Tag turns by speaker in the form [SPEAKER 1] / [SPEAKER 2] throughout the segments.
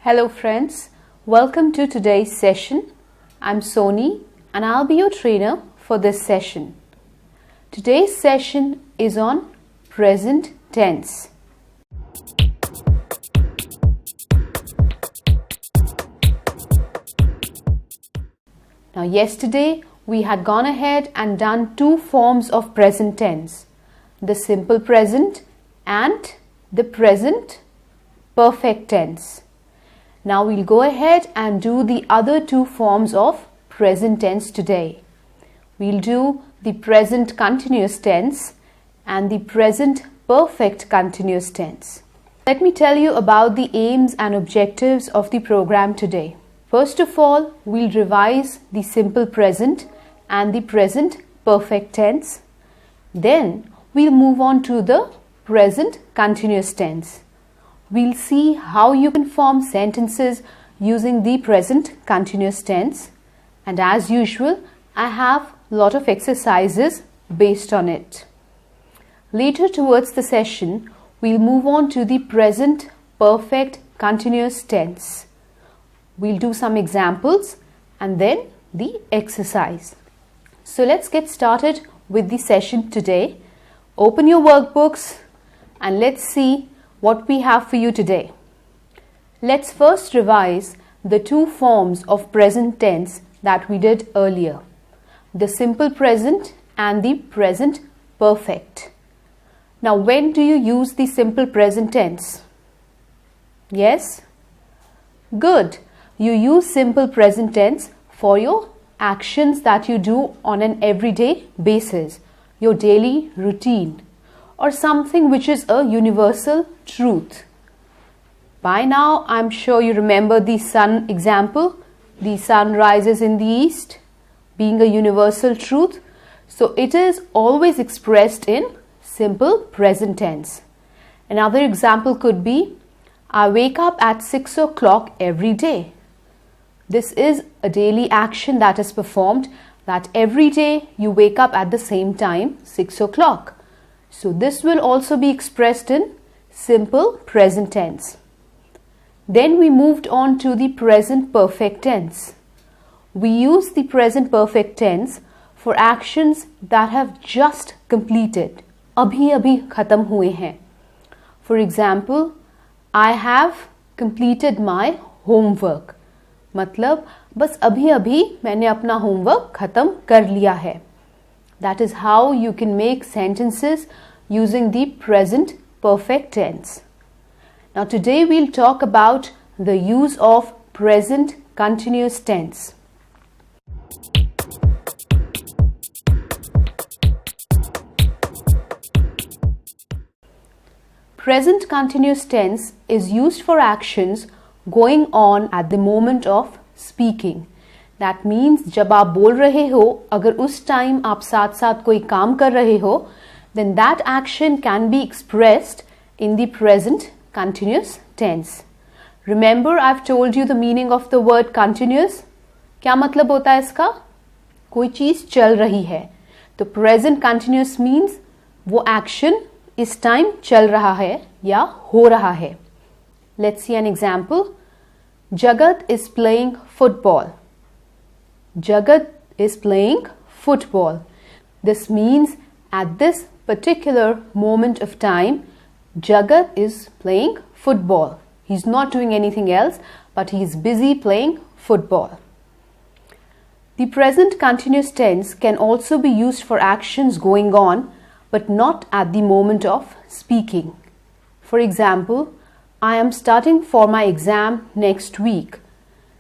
[SPEAKER 1] Hello friends, welcome to today's session. I'm Soni and I'll be your trainer for this session. Today's session is on present tense. Now yesterday we had gone ahead and done two forms of present tense, the simple present and the present perfect tense. Now we'll go ahead and do the other two forms of present tense today. We'll do the present continuous tense and the present perfect continuous tense. Let me tell you about the aims and objectives of the program today. First of all, we'll revise the simple present and the present perfect tense. Then we'll move on to the present continuous tense. We'll see how you can form sentences using the present continuous tense, and as usual I have a lot of exercises based on it. Later towards the session we'll move on to the present perfect continuous tense. We'll do some examples and then the exercise. So let's get started with the session today. Open your workbooks and let's see what we have for you today. Let's first revise the two forms of present tense that we did earlier, the simple present and the present perfect. Now, when do you use the simple present tense? Yes? Good. You use simple present tense for your actions that you do on an everyday basis, your daily routine, or something which is a universal truth. By now, I'm sure you remember the sun example. The sun rises in the east, being a universal truth. So it is always expressed in simple present tense. Another example could be, I wake up at 6 o'clock every day. This is a daily action that is performed, that every day you wake up at the same time, 6 o'clock. So this will also be expressed in simple present tense. Then we moved on to the present perfect tense. We use the present perfect tense for actions that have just completed. Abhi abhi khatam hue hain. For example, I have completed my homework. मतलब बस अभी अभी मैंने अपना homework खत्म कर लिया है. That is how you can make sentences using the present perfect tense. Now today we'll talk about the use of present continuous tense. Present continuous tense is used for actions going on at the moment of speaking. That means जब आप बोल रहे हो, अगर उस time आप साथ साथ कोई काम कर रहे हो, then that action can be expressed in the present continuous tense. Remember, I've told you the meaning of the word continuous. क्या मतलब होता है इसका? कोई चीज चल रही है. तो present continuous means वो action इस टाइम चल रहा है या हो रहा है. Let's see an example. Jagat is playing football. Jagat is playing football. This means at this particular moment of time, Jagat is playing football. He's not doing anything else, but he's busy playing football. The present continuous tense can also be used for actions going on, but not at the moment of speaking. For example, I am studying for my exam next week.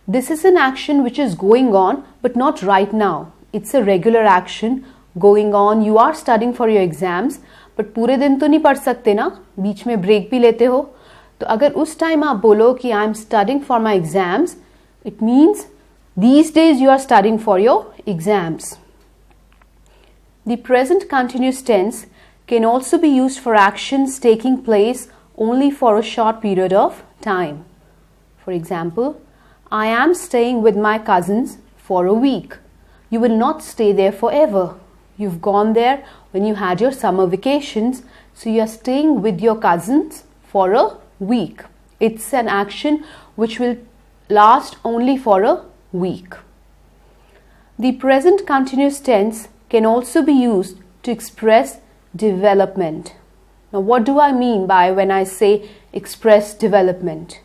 [SPEAKER 1] This is an action which is going on, but not right now. It's a regular action going on. You are studying for your exams, but पूरे दिन तो नहीं पढ़ सकते ना, बीच में break भी लेते हो. तो अगर उस टाइम आप बोलो कि I am studying for my exams, it means these days you are studying for your exams. The present continuous tense can also be used for actions taking place only for a short period of time. For example, I am staying with my cousins for a week. You will not stay there forever. You've gone there when you had your summer vacations, so you are staying with your cousins for a week. It's an action which will last only for a week. The present continuous tense can also be used to express development. Now, what do I mean by when I say express development?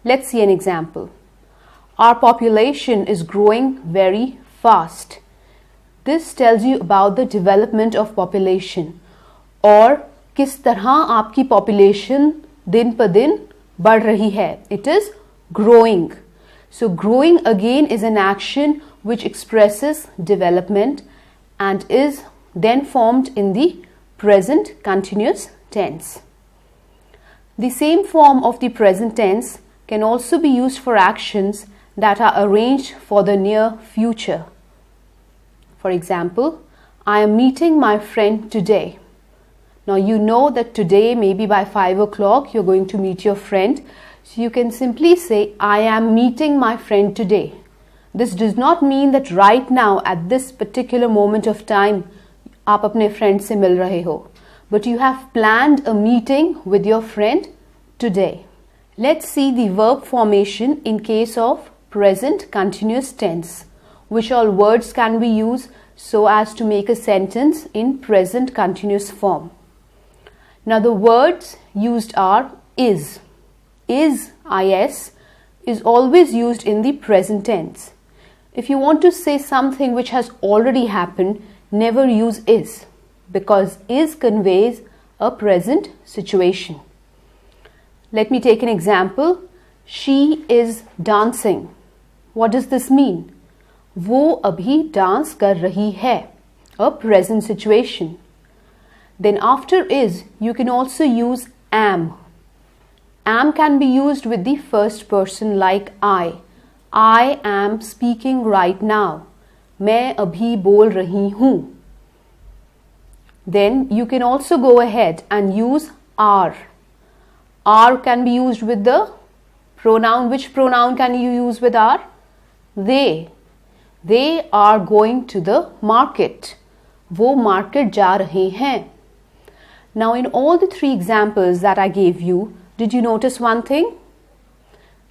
[SPEAKER 1] Let's see an example. Our population is growing very fast. This tells you about the development of population और किस तरह आपकी population दिन पर दिन बढ़ रही है. It is growing. So growing again is an action which expresses development and is then formed in the present continuous tense. The same form of the present tense can also be used for actions that are arranged for the near future. For example, I am meeting my friend today. Now you know that today, maybe by 5 o'clock, you're going to meet your friend. So you can simply say, I am meeting my friend today. This does not mean that right now, at this particular moment of time, आप अपने friend से मिल रहे हो. But you have planned a meeting with your friend today. Let's see the verb formation in case of present continuous tense. Which all words can we use so as to make a sentence in present continuous form? Now the words used are is. Is is always used in the present tense. If you want to say something which has already happened, never use is, because is conveys a present situation. Let me take an example. She is dancing. What does this mean? वो अभी dance कर रही है. A present situation. Then after is, you can also use am. Am can be used with the first person like I. I am speaking right now. मैं अभी बोल रही हूँ. Then you can also go ahead and use are. Are can be used with the pronoun. Which pronoun can you use with are? They. They are going to the market. वो market जा रहे हैं. Now in all the three examples that I gave you, did you notice one thing?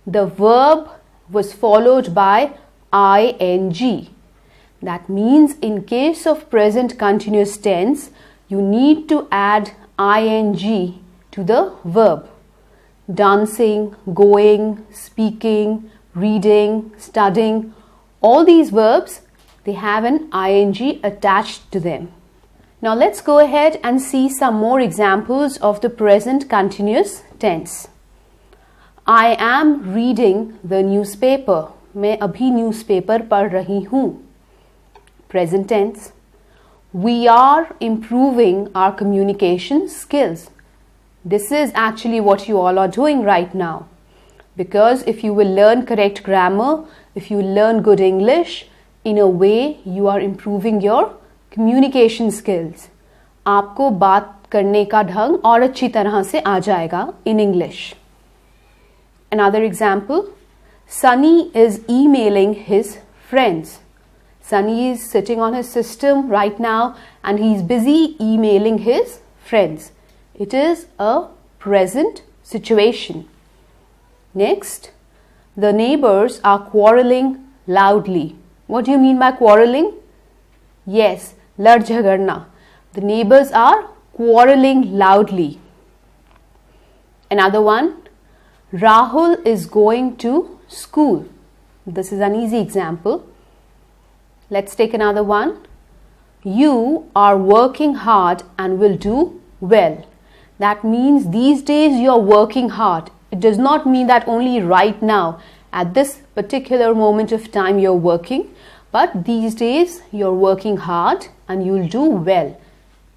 [SPEAKER 1] The verb was followed by ing. That means in case of present continuous tense, you need to add ing to the verb. Dancing, going, speaking, reading, studying, all these verbs, they have an ing attached to them. Now let's go ahead and see some more examples of the present continuous tense. I am reading the newspaper. मैं अभी newspaper पढ़ रही हूँ. Present tense. We are improving our communication skills. This is actually what you all are doing right now. Because if you will learn correct grammar, if you learn good English, in a way you are improving your communication skills. आपको बात करने का ढंग और अच्छी तरह से आ जाएगा in English. Another example, Sunny is emailing his friends. Sunny is sitting on his system right now and he is busy emailing his friends. It is a present situation. Next, the neighbors are quarreling loudly. What do you mean by quarreling? Yes, लड़ झगड़ना. The neighbors are quarreling loudly. Another one, Rahul is going to school. This is an easy example. Let's take another one. You are working hard and will do well. That means these days you are working hard. It does not mean that only right now, at this particular moment of time you're working, but these days you're working hard and you'll do well.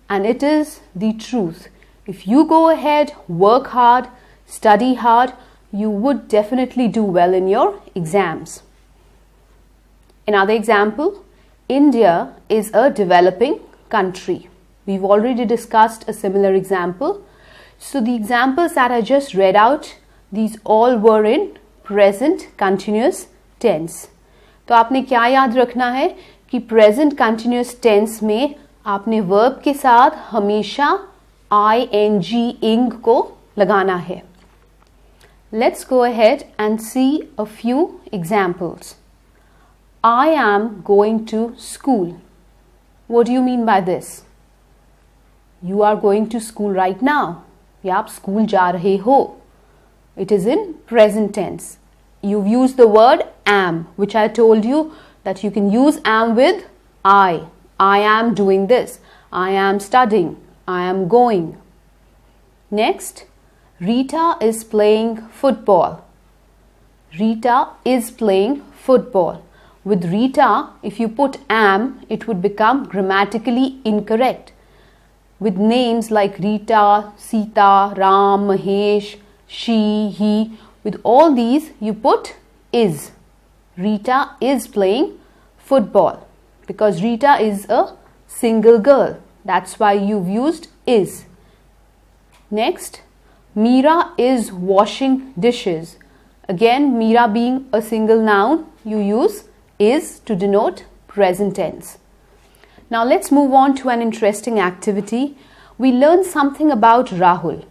[SPEAKER 1] And it is the truth. If you go ahead, work hard, study hard, you would definitely do well in your exams. Another example, India is a developing country. We've already discussed a similar example. So the examples that I just read out, these all were in present continuous tense. तो आपने क्या याद रखना है कि present continuous tense में आपने verb के साथ हमेशा ing को लगाना है. Let's go ahead and see a few examples. I am going to school. What do you mean by this? You are going to school right now. या आप स्कूल जा रहे हो. It is in present tense. You've used the word am, which I told you that you can use am with I. I am doing this. I am studying. I am going. Next, Rita is playing football. Rita is playing football. With Rita, if you put am, it would become grammatically incorrect. With names like Rita, Sita, Ram, Mahesh, she, he, with all these you put is. Rita is playing football because Rita is a single girl. That's why you've used is. Next, Meera is washing dishes. Again, Meera being a single noun, you use is to denote present tense. Now let's move on to an interesting activity. We learned something about Rahul.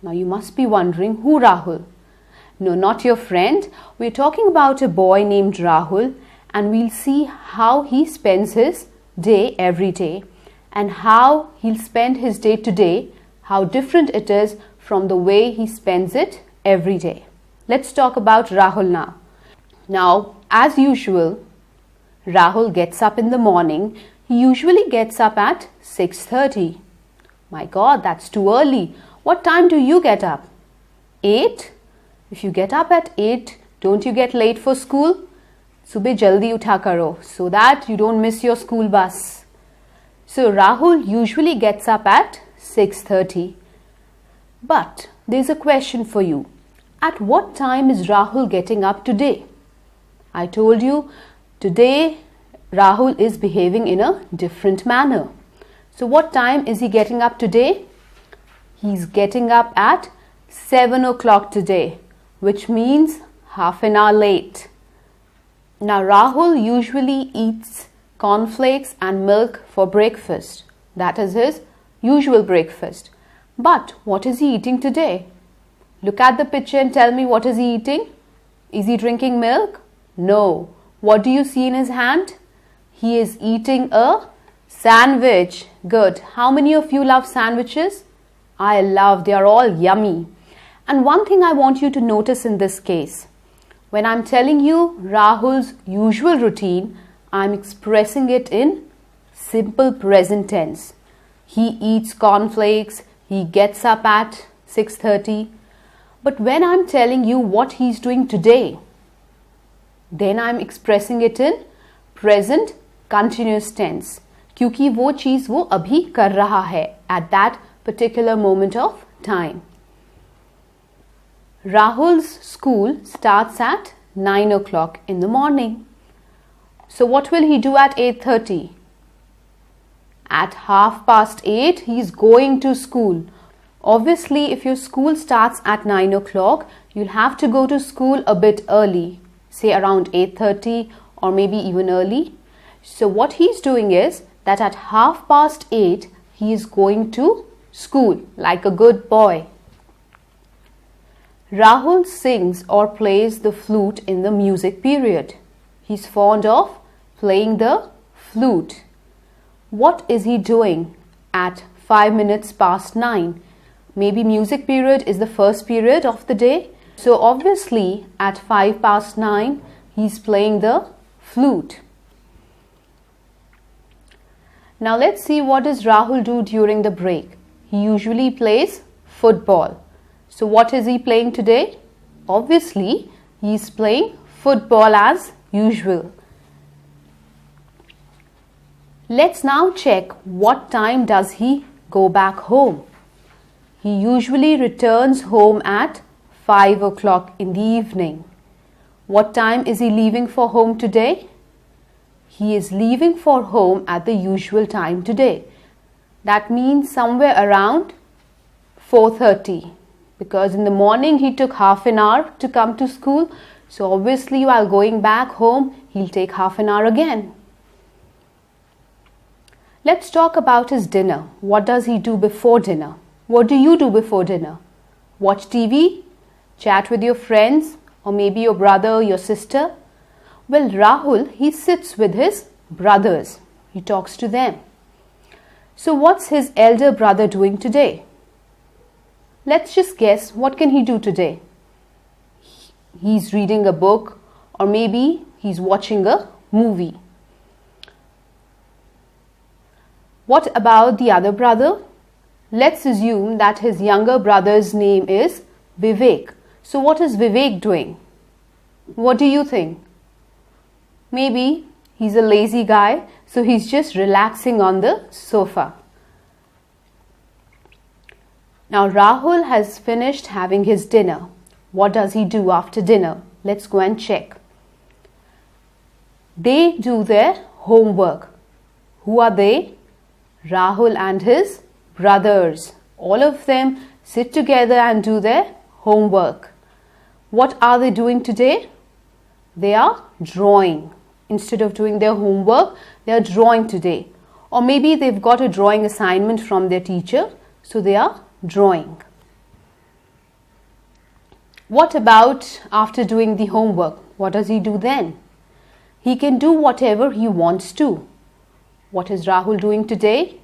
[SPEAKER 1] Now you must be wondering, who Rahul? No, not your friend. We're talking about a boy named Rahul, and we'll see how he spends his day every day and how he'll spend his day today, how different it is from the way he spends it every day. Let's talk about Rahul now. Now, as usual, Rahul gets up in the morning. He usually gets up at 6:30. My God, that's too early. What time do you get up? 8? If you get up at 8, don't you get late for school? Subah jaldi utha karo so that you don't miss your school bus. So Rahul usually gets up at 6:30. But there's a question for you. At what time is Rahul getting up today? I told you today Rahul is behaving in a different manner. So what time is he getting up today? He's getting up at 7 o'clock today, which means half an hour late. Now Rahul usually eats cornflakes and milk for breakfast. That is his usual breakfast. But what is he eating today? Look at the picture and tell me, what is he eating? Is he drinking milk? No. What do you see in his hand? He is eating a sandwich. Good. How many of you love sandwiches? I love. They are all yummy. And one thing I want you to notice in this case, when I'm telling you Rahul's usual routine, I'm expressing it in simple present tense. He eats cornflakes. He gets up at 6:30. But when I'm telling you what he's doing today, then I'm expressing it in present continuous tense. क्योंकि वो चीज़ वो अभी कर रहा है at that particular moment of time. Rahul's school starts at 9 o'clock in the morning. So what will he do at 8:30? At 8:30, he is going to school. Obviously, if your school starts at 9 o'clock, you'll have to go to school a bit early, say around 8:30 or maybe even early. So what he's doing is that at 8:30, he is going to school like a good boy. Rahul sings or plays the flute in the music period. He's fond of playing the flute. What is he doing at 9:05? Maybe music period is the first period of the day. So obviously at 9:05, he's playing the flute. Now let's see what does Rahul do during the break. He usually plays football. So what is he playing today? Obviously, he's playing football as usual. Let's now check what time does he go back home. He usually returns home at 5 o'clock in the evening. What time is he leaving for home today? He is leaving for home at the usual time today. That means somewhere around 4:30. Because in the morning he took half an hour to come to school. So obviously while going back home, he'll take half an hour again. Let's talk about his dinner. What does he do before dinner? What do you do before dinner? Watch TV? Chat with your friends? Or maybe your brother or your sister? Well, Rahul, he sits with his brothers. He talks to them. So what's his elder brother doing today? Let's just guess, what can he do today? He's reading a book, or maybe he's watching a movie. What about the other brother? Let's assume that his younger brother's name is Vivek. So what is Vivek doing? What do you think? Maybe he's a lazy guy, so he's just relaxing on the sofa. Now Rahul has finished having his dinner. What does he do after dinner? Let's go and check. They do their homework. Who are they? Rahul and his brothers. All of them sit together and do their homework. What are they doing today? They are drawing. Instead of doing their homework, they are drawing today. Or maybe they've got a drawing assignment from their teacher, so they are drawing. What about after doing the homework? What does he do then? He can do whatever he wants to. What is Rahul doing today?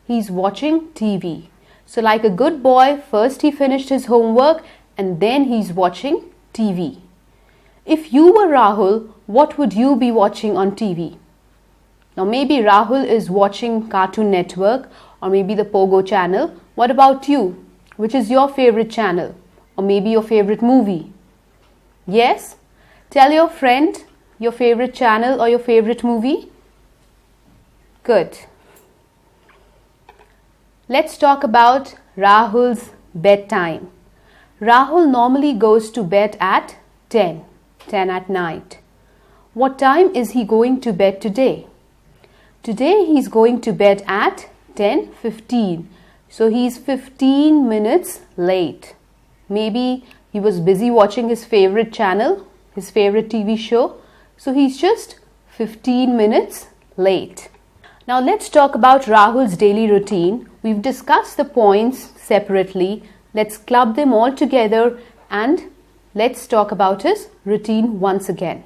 [SPEAKER 1] He's watching TV. So like a good boy, first he finished his homework and then he's watching TV. If you were Rahul, what would you be watching on TV? Now maybe Rahul is watching Cartoon Network or maybe the Pogo channel. What about you? Which is your favorite channel? Or maybe your favorite movie? Yes? Tell your friend your favorite channel or your favorite movie. Good. Let's talk about Rahul's bedtime. Rahul normally goes to bed at 10 at night. What time is he going to bed today? Today he's going to bed at 10:15. So he's 15 minutes late. Maybe he was busy watching his favorite channel, his favorite TV show. So he's just 15 minutes late. Now let's talk about Rahul's daily routine. We've discussed the points separately. Let's club them all together and let's talk about his routine once again.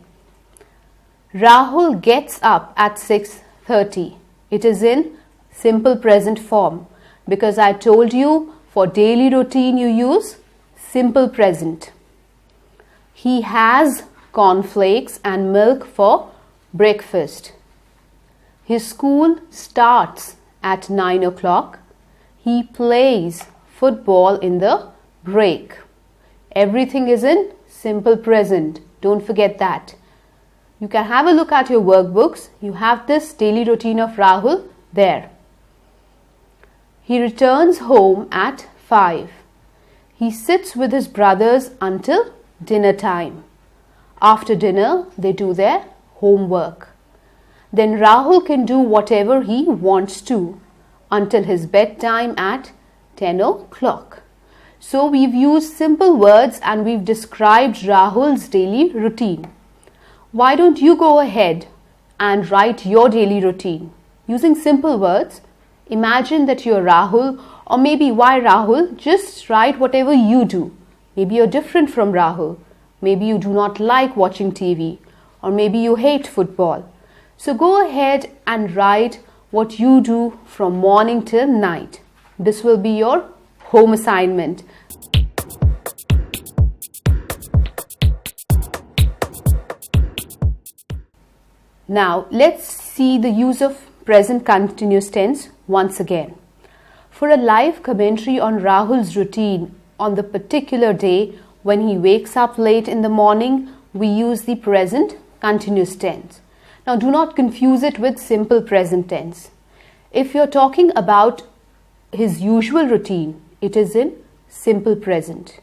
[SPEAKER 1] Rahul gets up at 6:30. It is in simple present form because I told you for daily routine you use simple present. He has cornflakes and milk for breakfast. His school starts at 9 o'clock. He plays football in the break. Everything is in simple present. Don't forget that. You can have a look at your workbooks. You have this daily routine of Rahul there. He returns home at 5. He sits with his brothers until dinner time. After dinner, they do their homework. Then Rahul can do whatever he wants to until his bedtime at 10 o'clock. So we've used simple words and we've described Rahul's daily routine. Why don't you go ahead and write your daily routine using simple words? Imagine that you're Rahul, or maybe why Rahul? Just write whatever you do. Maybe you're different from Rahul. Maybe you do not like watching TV, or maybe you hate football. So go ahead and write what you do from morning till night. This will be your home assignment. Now let's see the use of present continuous tense once again. For a live commentary on Rahul's routine on the particular day when he wakes up late in the morning, we use the present continuous tense. Now do not confuse it with simple present tense. If you're talking about his usual routine, it is in simple present.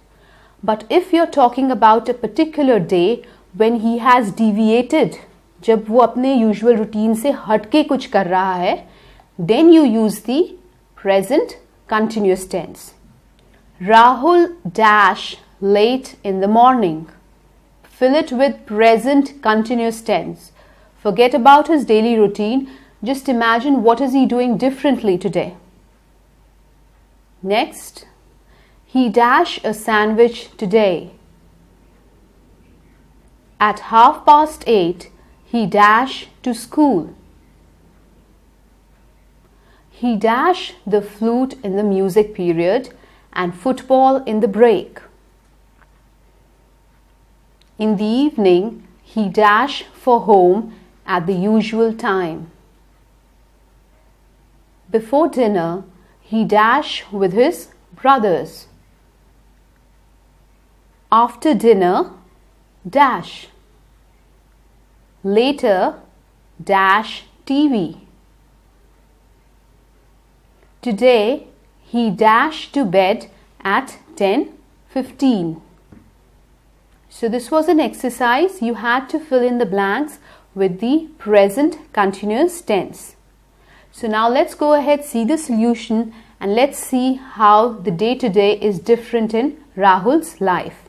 [SPEAKER 1] But if you're talking about a particular day when he has deviated, जब वो अपने usual routine से हटके कुछ कर रहा है, then you use the present continuous tense. Rahul dash late in the morning. Fill it with present continuous tense. Forget about his daily routine. Just imagine what is he doing differently today. Next, he dash a sandwich today. At 8:30, he dash to school. He dash the flute in the music period and football in the break. In the evening, he dash for home at the usual time. Before dinner, he dash with his brothers. After dinner, dash. Later, dash TV. Today, he dash to bed at 10:15. So this was an exercise. You had to fill in the blanks with the present continuous tense. So now let's go ahead, see the solution, and let's see how the day-to-day is different in Rahul's life.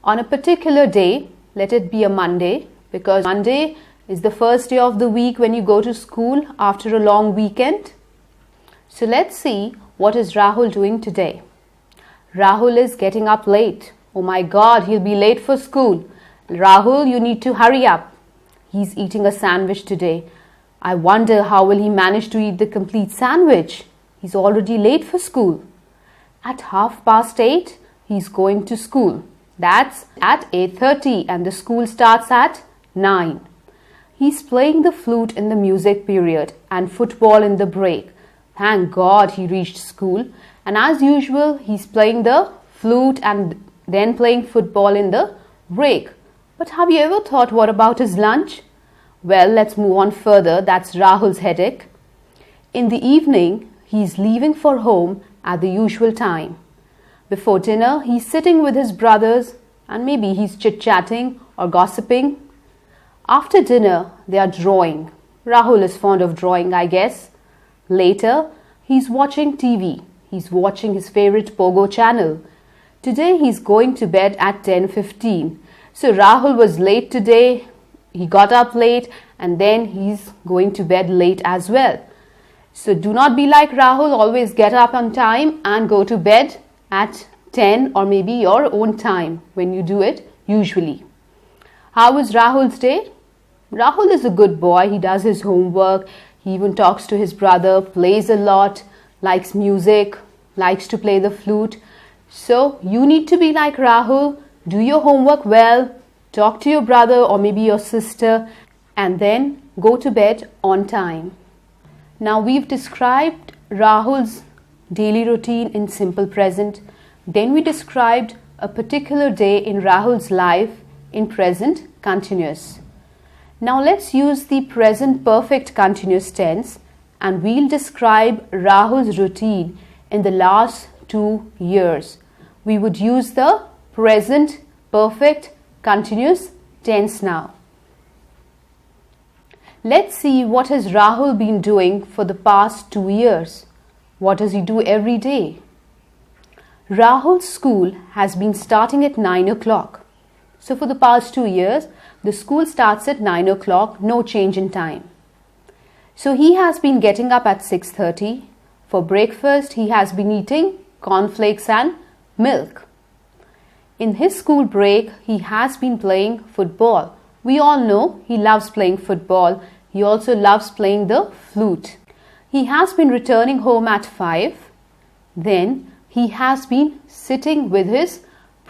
[SPEAKER 1] On a particular day, let it be a Monday, because Monday is the first day of the week when you go to school after a long weekend. So let's see what is Rahul doing today. Rahul is getting up late. Oh my God, he'll be late for school. Rahul, you need to hurry up. He's eating a sandwich today. I wonder how will he manage to eat the complete sandwich. He's already late for school. At 8:30, he's going to school. That's at 8:30 and the school starts at 9. He's playing the flute in the music period and football in the break. Thank God he reached school. And as usual, he's playing the flute and then playing football in the break. But have you ever thought, what about his lunch? Well, let's move on further. That's Rahul's headache. In the evening, he's leaving for home at the usual time. Before dinner, he's sitting with his brothers and maybe he's chit-chatting or gossiping. After dinner, they are drawing. Rahul is fond of drawing, I guess. Later, he's watching TV. He's watching his favorite Pogo channel. Today, he's going to bed at 10:15. So Rahul was late today. He got up late and then he's going to bed late as well. So do not be like Rahul. Always get up on time and go to bed at 10 or maybe your own time when you do it usually. How was Rahul's day? Rahul is a good boy. He does his homework. He even talks to his brother, plays a lot, likes music, likes to play the flute. So you need to be like Rahul. Do your homework well, talk to your brother or maybe your sister, and then go to bed on time. Now we've described Rahul's daily routine in simple present. Then we described a particular day in Rahul's life in present continuous. Now let's use the present perfect continuous tense and we'll describe Rahul's routine in the last 2 years. We would use the present perfect continuous tense now. Let's see what has Rahul been doing for the past 2 years. What does he do every day? Rahul's school has been starting at 9 o'clock. So for the past 2 years, the school starts at 9 o'clock, no change in time. So he has been getting up at 6:30. For breakfast, he has been eating cornflakes and milk. In his school break, he has been playing football. We all know he loves playing football. He also loves playing the flute. He has been returning home at 5. Then he has been sitting with his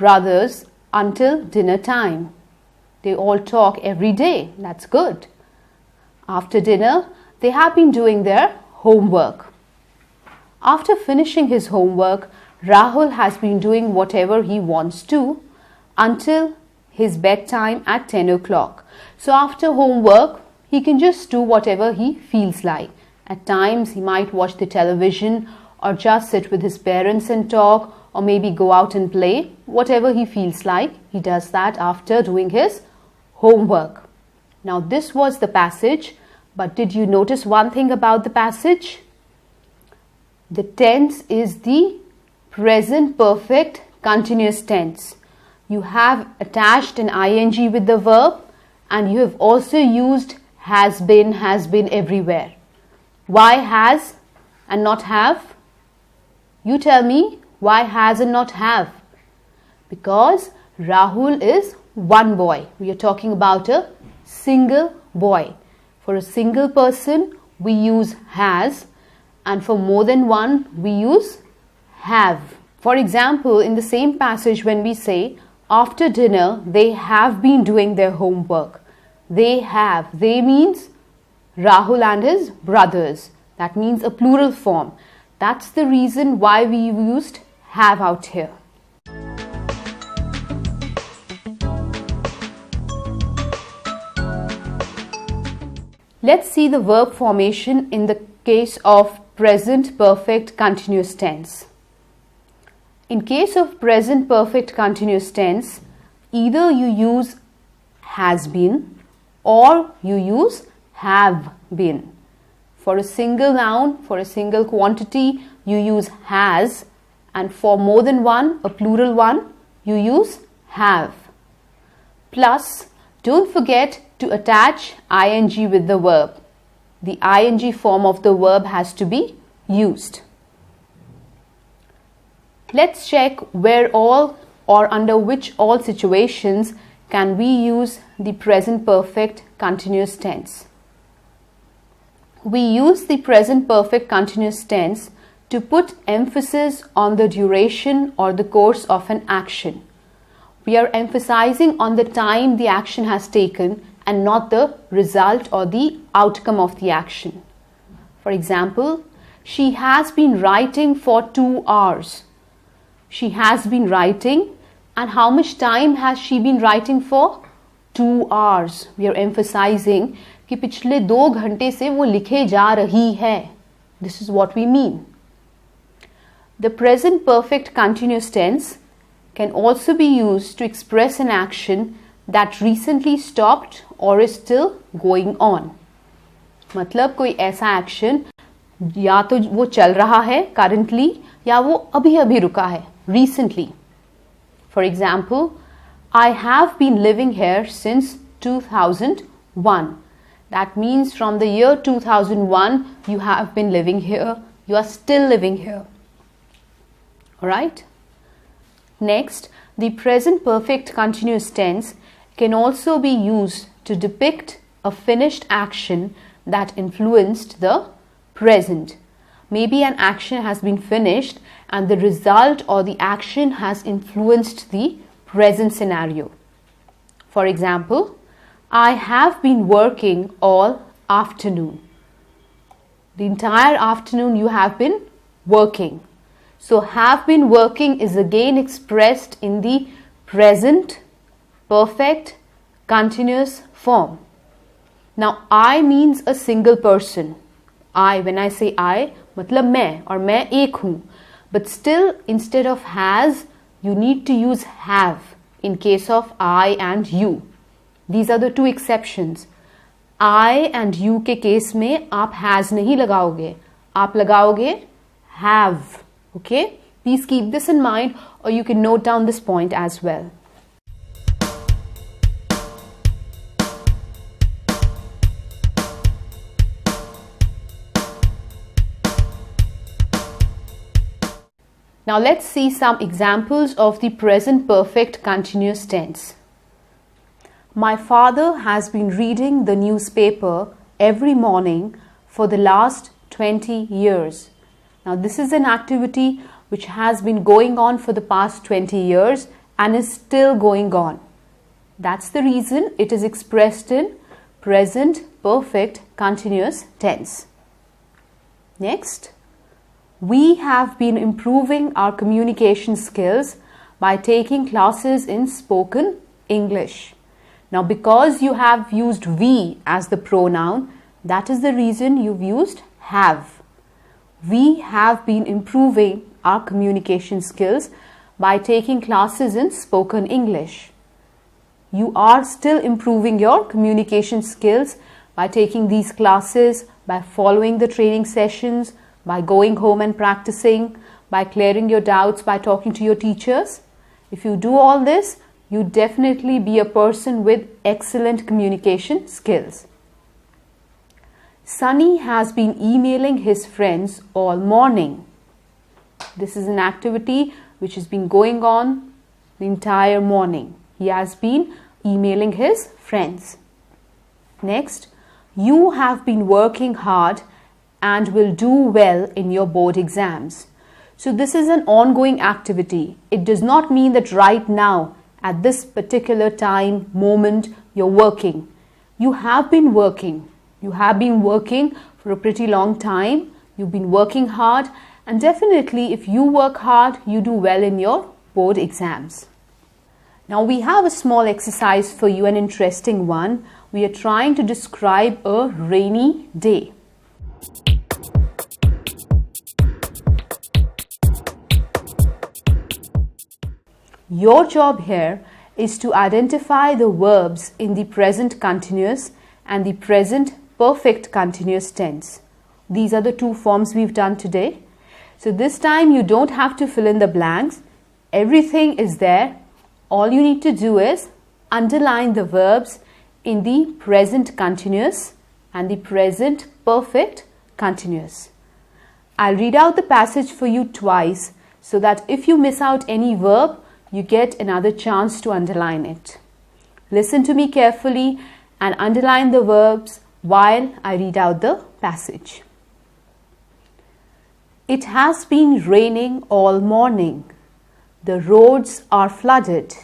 [SPEAKER 1] brothers until dinner time. They all talk every day. That's good. After dinner, they have been doing their homework. After finishing his homework, Rahul has been doing whatever he wants to until his bedtime at 10 o'clock. So after homework, he can just do whatever he feels like. At times, he might watch the television or just sit with his parents and talk, or maybe go out and play. Whatever he feels like, he does that after doing his homework. Now, this was the passage, but did you notice one thing about the passage? The tense is the present perfect continuous tense. you have attached an ing with the verb, and you have also used has been everywhere. Why has and not have? You tell me, why has and not have? Because Rahul is one boy. We are talking about a single boy. For a single person, we use has, and for more than one, we use have. For example, in the same passage, when we say, after dinner, they have been doing their homework. They means Rahul and his brothers. That means a plural form. That's the reason why we used have out here. Let's see the verb formation in the case of present perfect continuous tense. In case of present perfect continuous tense, either you use has been or you use have been. For a single noun, for a single quantity, you use has, and for more than one, a plural one, you use have. Plus, don't forget to attach ing with the verb. The ing form of the verb has to be used. Let's check where all or under which all situations can we use the present perfect continuous tense. We use the present perfect continuous tense to put emphasis on the duration or the course of an action. We are emphasizing on the time the action has taken and not the result or the outcome of the action. For example, she has been writing for 2 hours. She has been writing, and how much time has she been writing for? 2 hours. We are emphasizing कि पिछले 2 घंटे से वो लिखे जा रही है. This is what we mean. The present perfect continuous tense can also be used to express an action that recently stopped or is still going on. मतलब कोई ऐसा एक्शन या तो वो चल रहा है currently या वो अभी अभी रुका है recently. For example, I have been living here since 2001. That means from the year 2001 you have been living here, you are still living here. Alright? Next, the present perfect continuous tense can also be used to depict a finished action that influenced the present. Maybe an action has been finished and the result or the action has influenced the present scenario. For example, I have been working all afternoon. The entire afternoon you have been working. So have been working is again expressed in the present perfect continuous form. Now I means a single person. I, when I say I, मतलब मैं और मैं एक हूँ. But still, instead of has, you need to use have in case of I and you. These are the 2 exceptions. I and you के case में आप has नहीं लगाओगे, आप लगाओगे have. Okay? Please keep this in mind, or you can note down this point as well. Now let's see some examples of the present perfect continuous tense. My father has been reading the newspaper every morning for the last 20 years. Now this is an activity which has been going on for the past 20 years and is still going on. That's the reason it is expressed in present perfect continuous tense. Next, we have been improving our communication skills by taking classes in spoken English. Now because you have used we as the pronoun, that is the reason you've used have. We have been improving our communication skills by taking classes in spoken English. You are still improving your communication skills by taking these classes, by following the training sessions, by going home and practicing, by clearing your doubts, by talking to your teachers. If you do all this, you'd definitely be a person with excellent communication skills. Sunny has been emailing his friends all morning. This is an activity which has been going on the entire morning. He has been emailing his friends. Next, you have been working hard and will do well in your board exams. So this is an ongoing activity. It does not mean that right now, at this particular time, moment, you're working. You have been working. You have been working for a pretty long time. You've been working hard, and definitely if you work hard, you do well in your board exams. Now we have a small exercise for you, an interesting one. We are trying to describe a rainy day. Your job here is to identify the verbs in the present continuous and the present perfect continuous tense. These are the two forms we've done today. So this time you don't have to fill in the blanks. Everything is there. All you need to do is underline the verbs in the present continuous and the present perfect continuous. I'll read out the passage for you twice so that if you miss out any verb, you get another chance to underline it. Listen to me carefully and underline the verbs while I read out the passage. It has been raining all morning. The roads are flooded.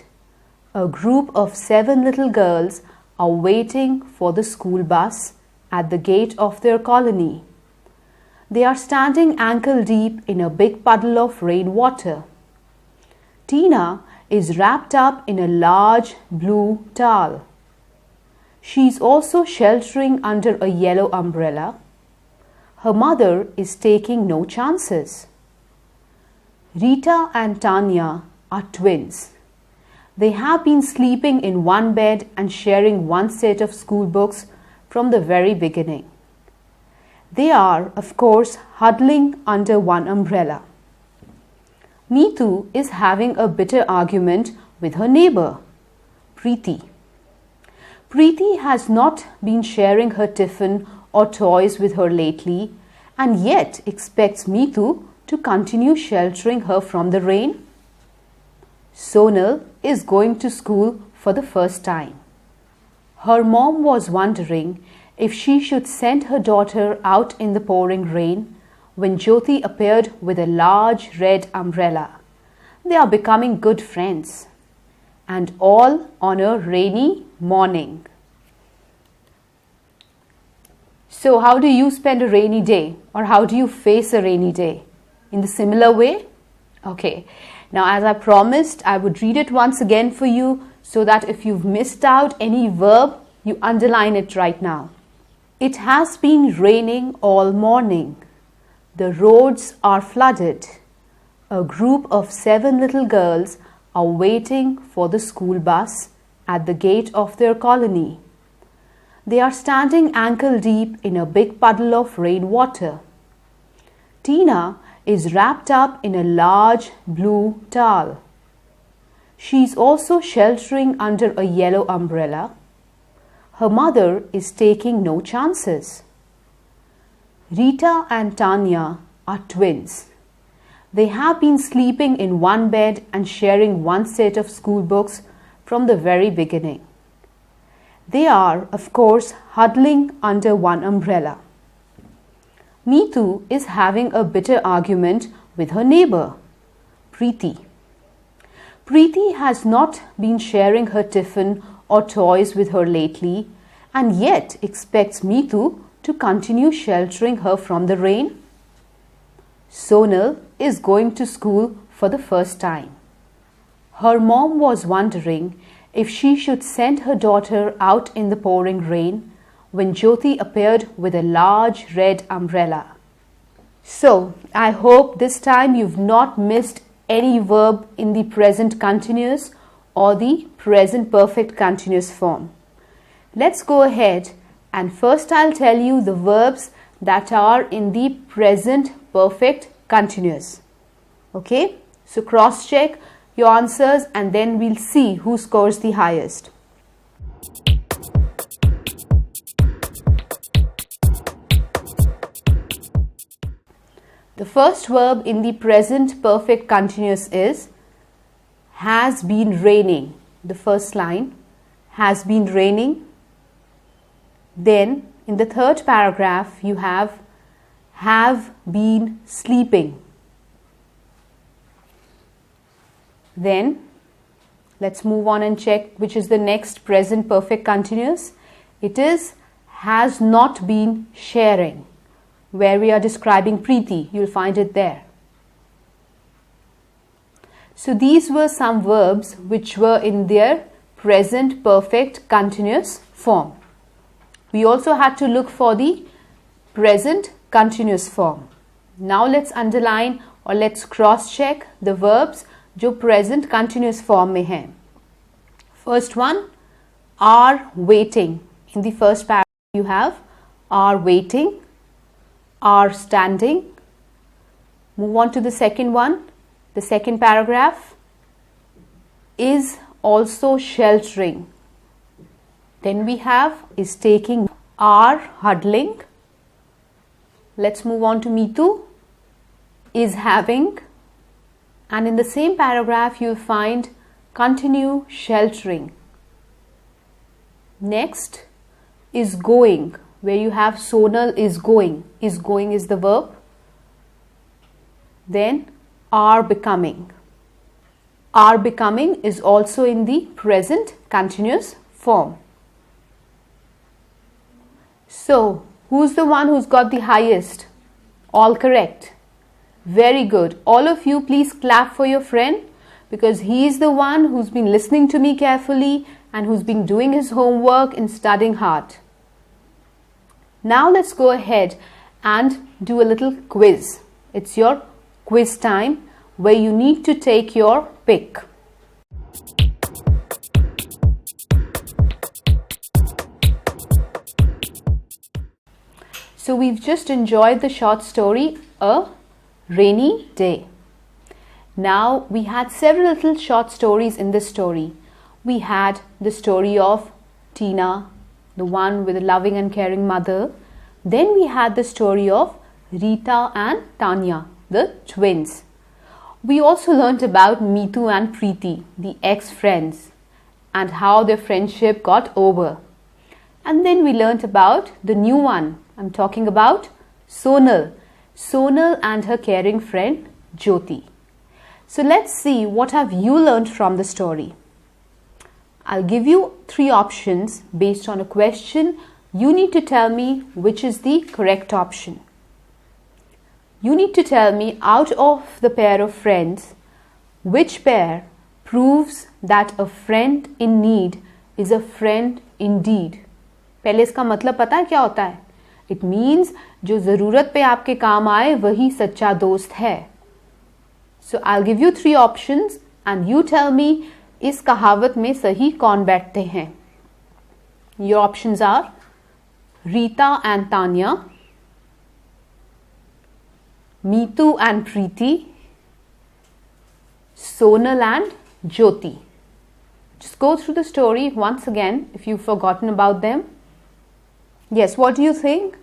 [SPEAKER 1] A group of 7 little girls are waiting for the school bus at the gate of their colony. They are standing ankle deep in a big puddle of rainwater. Tina is wrapped up in a large blue towel. She is also sheltering under a yellow umbrella. Her mother is taking no chances. Rita and Tanya are twins. They have been sleeping in one bed and sharing one set of school books from the very beginning. They are, of course, huddling under one umbrella. Neetu is having a bitter argument with her neighbor, Preeti. Preeti has not been sharing her tiffin or toys with her lately and yet expects Neetu to continue sheltering her from the rain. Sonal is going to school for the first time. Her mom was wondering if she should send her daughter out in the pouring rain when Jyoti appeared with a large red umbrella. They are becoming good friends. And all on a rainy morning. So how do you spend a rainy day? Or how do you face a rainy day? In the similar way? Okay. Now as I promised, I would read it once again for you so that if you've missed out any verb, you underline it right now. It has been raining all morning. The roads are flooded. A group of 7 little girls are waiting for the school bus at the gate of their colony. They are standing ankle deep in a big puddle of rainwater. Tina is wrapped up in a large blue towel. She is also sheltering under a yellow umbrella. Her mother is taking no chances. Rita and Tanya are twins. They have been sleeping in one bed and sharing one set of school books from the very beginning. They are, of course, huddling under one umbrella. Neetu is having a bitter argument with her neighbor, Preeti. Preeti has not been sharing her tiffin or toys with her lately and yet expects Neetu to continue sheltering her from the rain. Sonal is going to school for the first time. Her mom was wondering if she should send her daughter out in the pouring rain when Jyoti appeared with a large red umbrella. So, I hope this time you've not missed any verb in the present continuous or the present perfect continuous form. Let's go ahead and first I'll tell you the verbs that are in the present perfect continuous. Okay, so cross check your answers and then we'll see who scores the highest. The first verb in the present perfect continuous is has been raining. The first line, has been raining. Then in the third paragraph you have been sleeping. Then let's move on and check which is the next present perfect continuous. It is has not been sharing. Where we are describing Preeti, you'll find it there. So these were some verbs which were in their present perfect continuous form. We also had to look for the present continuous form. Now let's underline or let's cross check the verbs जो present continuous form में हैं. First one, are waiting. In the first paragraph you have are waiting, are standing. Move on to the second one. The second paragraph, is also sheltering. Then we have is taking, are huddling. Let's move on to Meetu, is having. And in the same paragraph you will find continue sheltering. Next is going, where you have Sonal is going. Is going is the verb. Then are becoming. Are becoming is also in the present continuous form. So, who's the one who's got the highest? All correct. Very good. All of you please clap for your friend because he is the one who's been listening to me carefully and who's been doing his homework and studying hard. Now let's go ahead and do a little quiz. It's your quiz time where you need to take your pick. So we've just enjoyed the short story, A Rainy Day. Now we had several little short stories in this story. We had the story of Tina, the one with a loving and caring mother. Then we had the story of Rita and Tanya, the twins. We also learnt about Meetu and Preeti, the ex-friends, and how their friendship got over. And then we learnt about the new one. I'm talking about Sonal. Sonal and her caring friend Jyoti. So let's see what have you learnt from the story. I'll give you 3 options based on a question. You need to tell me which is the correct option. You need to tell me out of the pair of friends, which pair proves that a friend in need is a friend indeed. पहले इसका मतलब पता है क्या होता है? It means जो ज़रूरत पे आपके काम आए वही सच्चा दोस्त है. So I'll give you 3 options and you tell me इस कहावत में सही कौन बैठते हैं. Your options are Rita and Tanya, Meetu and Preeti, Sonal and Jyoti. Just go through the story once again if you've forgotten about them. Yes, what do you think?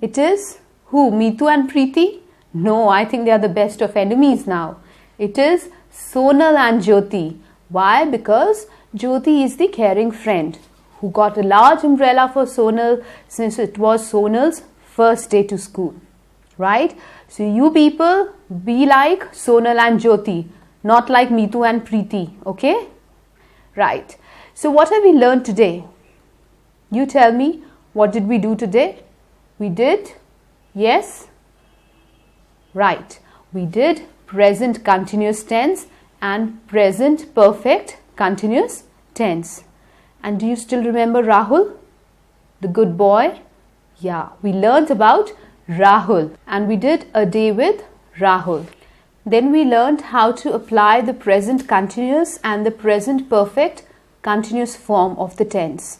[SPEAKER 1] It is who? Meetu and Preeti? No, I think they are the best of enemies now. It is Sonal and Jyoti. Why? Because Jyoti is the caring friend who got a large umbrella for Sonal since it was Sonal's first day to school. Right? So you people be like Sonal and Jyoti, not like Meetu and Preeti. Okay? Right. So what have we learned today? You tell me, what did we do today? We did? Yes? Right. We did present continuous tense and present perfect continuous tense. And do you still remember Rahul? The good boy? Yeah, we learned about Rahul and we did a day with Rahul. Then we learned how to apply the present continuous and the present perfect continuous form of the tense.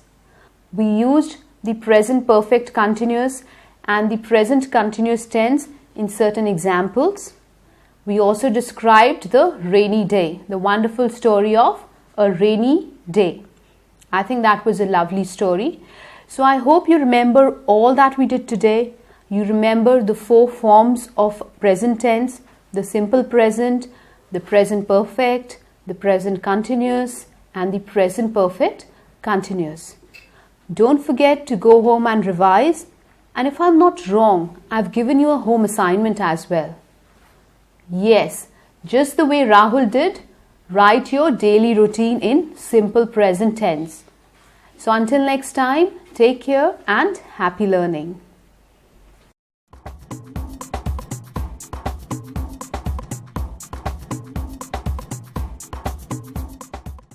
[SPEAKER 1] We used the present perfect continuous and the present continuous tense in certain examples. We also described the rainy day, the wonderful story of a rainy day. I think that was a lovely story. So I hope you remember all that we did today. You remember the 4 forms of present tense: the simple present, the present perfect, the present continuous, and the present perfect continuous. Don't forget to go home and revise. And if I'm not wrong, I've given you a home assignment as well. Yes, just the way Rahul did, write your daily routine in simple present tense. So until next time, take care and happy learning.